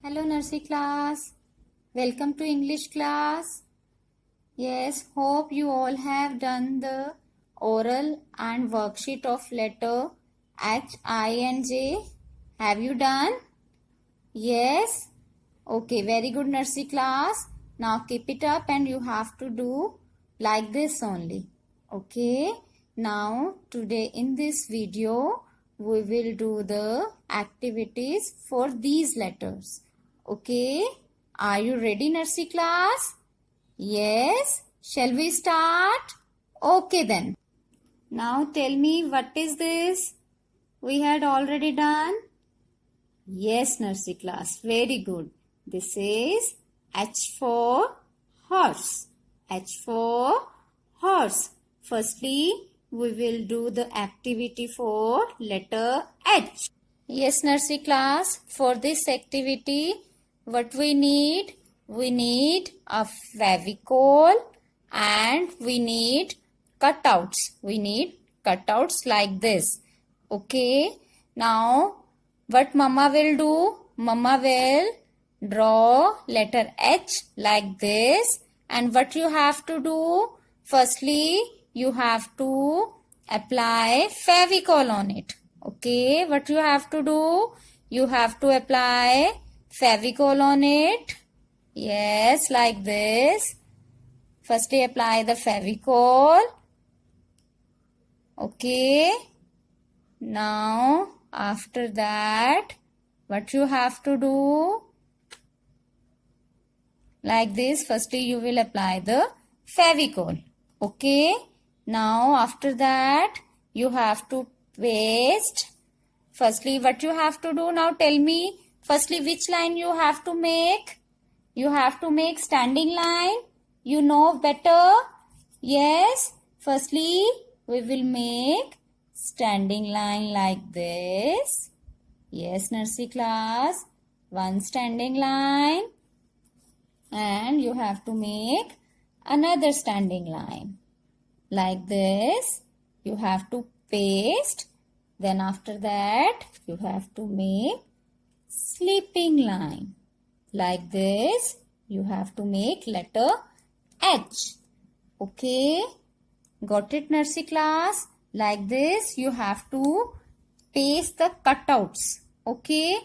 Hello nursery class. Welcome to English class. Yes, hope you all have done the oral and worksheet of letter H, I and J. Have you done? Yes. Okay, very good nursery class. Now keep it up and you have to do like this only. Okay. Now today in this video we will do the activities for these letters. Okay. Are you ready nursery class? Yes. Shall we start? Okay then. Now tell me what is this? We had already done. Yes, nursery class. Very good. This is H for horse. H for horse. Firstly, we will do the activity for letter H. Yes, nursery class. For this activity, what we need? We need a Fevicol and we need cutouts. We need cutouts like this. Okay. Now, what Mama will do? Mama will draw letter H like this. And what you have to do? Firstly, you have to apply Fevicol on it. Okay, what you have to do? You have to apply Fevicol on it. Yes, like this. Firstly, apply the Fevicol. Okay. Now, after that, what you have to do? Like this, firstly you will apply the Fevicol. Okay. Now, after that, you have to paste. Firstly, what you have to do? Now tell me, firstly, which line you have to make? You have to make standing line. You know better? Yes. Firstly, we will make standing line like this. Yes, nursery class. One standing line. And you have to make another standing line. Like this. You have to paste. Then after that, you have to make sleeping line. Like this. You have to make letter H. Okay. Got it, nursery class? Like this, you have to paste the cutouts. Okay.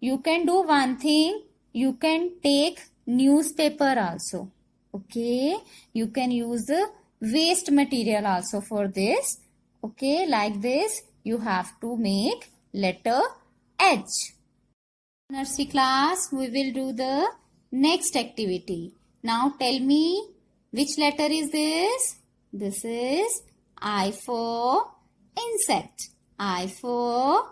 You can do one thing. You can take newspaper also. Okay. You can use the waste material also for this. Okay. Like this, you have to make letter H. Nursery class, we will do the next activity. Now tell me, which letter is this? This is I for insect. I for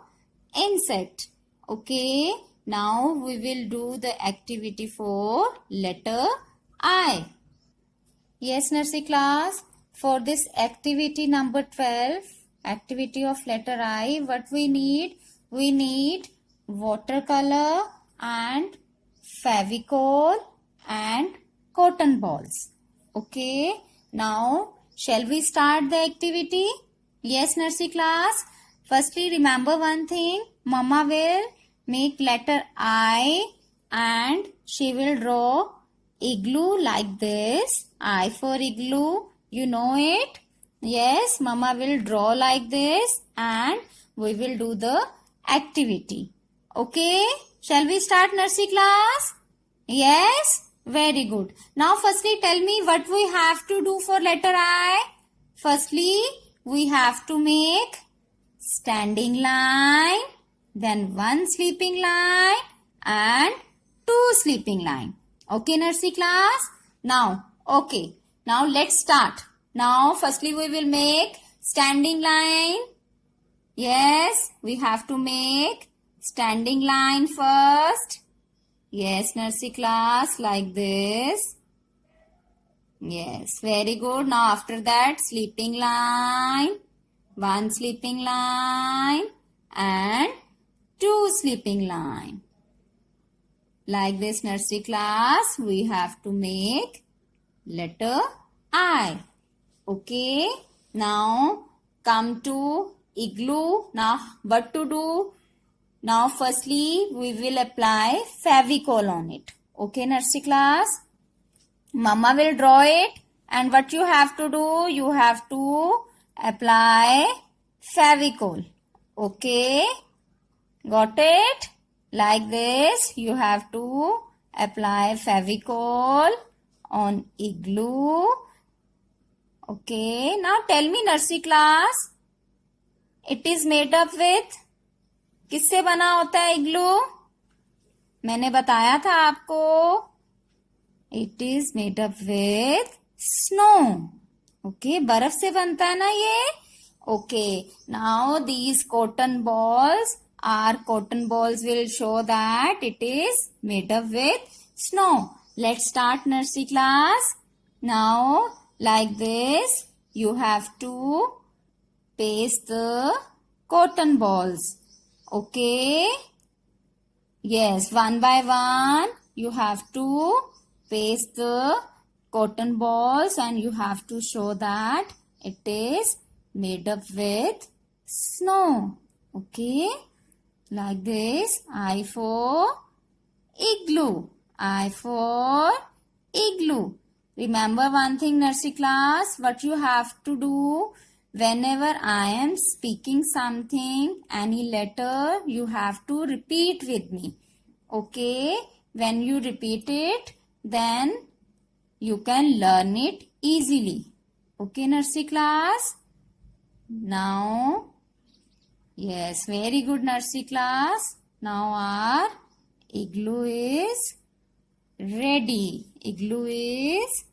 insect. Okay. Now we will do the activity for letter I. Yes, nursery class. For this activity number 12, activity of letter I, what we need? We need watercolor and Fevicol and cotton balls. Okay. Now, shall we start the activity? Yes, nursery class. Firstly, remember one thing. Mama will make letter I and she will draw igloo like this. I for igloo. You know it? Yes, Mama will draw like this and we will do the activity. Okay? Shall we start nursery class? Yes? Very good. Now firstly tell me what we have to do for letter I. Firstly, we have to make standing line, then one sleeping line and two sleeping line. Okay, nursery class? Now, okay. Now let's start. Now firstly we will make standing line. Yes, we have to make standing line first. Yes, nursery class, like this. Yes, very good. Now after that, sleeping line. One sleeping line and two sleeping line. Like this, nursery class, we have to make letter I. Okay. Now come to igloo. Now what to do? Now firstly we will apply Fevicol on it. Okay, nursery class? Mama will draw it, and what you have to do, you have to apply Fevicol. Okay, got it? Like this, you have to apply Fevicol on igloo. Okay, now tell me nursery class, it is made up with, किससे बना होता है इग्लू? मैंने बताया था आपको, it is made up with snow. Okay, बर्फ से बनता है ना ये. Okay, now these cotton balls will show that it is made up with snow. Let's start nursery class. Now like this you have to paste the cotton balls. Okay, yes, one by one you have to paste the cotton balls and you have to show that it is made up with snow. Okay, like this. I for igloo. I for igloo. Remember one thing nursery class, what you have to do, whenever I am speaking something, any letter, you have to repeat with me. Okay, when you repeat it, then you can learn it easily. Okay, nursery class? Now, yes, very good nursery class. Now our igloo is ready. Igloo is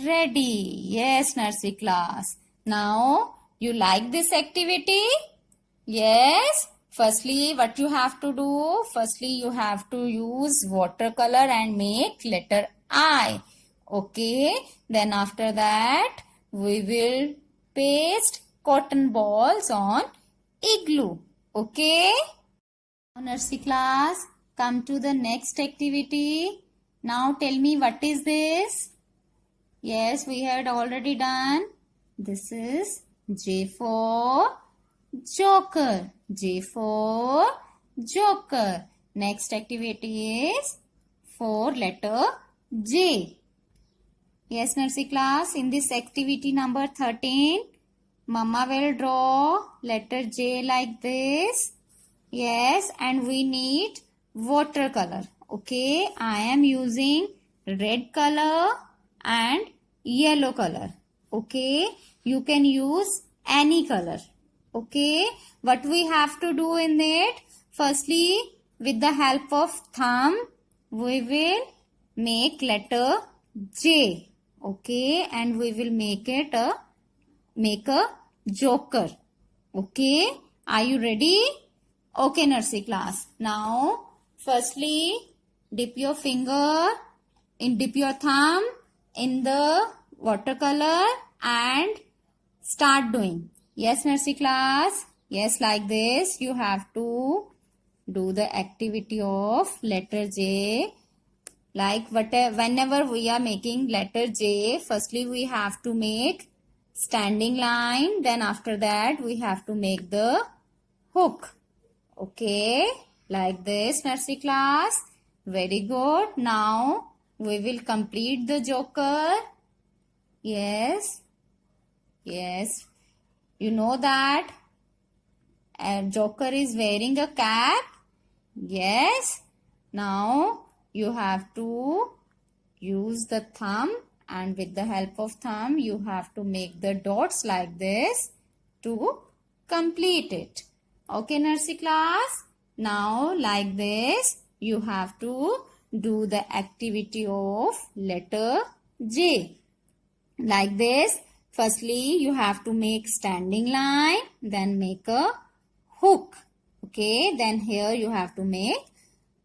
ready. Yes, nursery class. Now, you like this activity? Yes. Firstly, what you have to do? Firstly, you have to use watercolor and make letter I. Okay. Then after that, we will paste cotton balls on igloo. Okay. Now, nursery class, come to the next activity. Now tell me, what is this? Yes, we had already done. This is J for Joker. J for Joker. Next activity is for letter J. Yes, nursery class, in this activity number 13, Mama will draw letter J like this. Yes, and we need watercolor. Okay, I am using red color and yellow color. Okay, you can use any color. Okay, what we have to do in it? Firstly, with the help of thumb, we will make letter J. Okay, and we will make a joker. Okay, are you ready? Okay, nursery class. Now, firstly, dip your thumb in the watercolor and start doing. Yes, nursery class. Yes, like this. You have to do the activity of letter J. Like whenever we are making letter J, firstly we have to make standing line. Then after that we have to make the hook. Okay, like this, nursery class. Very good. Now we will complete the joker. Yes. Yes. You know that a joker is wearing a cap. Yes. Now you have to use the thumb, and with the help of thumb you have to make the dots like this to complete it. Okay, nursery class. Now like this you have to do the activity of letter J. Like this, firstly you have to make standing line, then make a hook. Okay, then here you have to make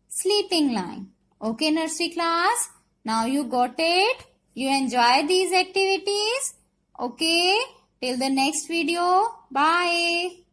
sleeping line. Okay, nursery class. Now you got it. You enjoy these activities. Okay, till the next video. Bye.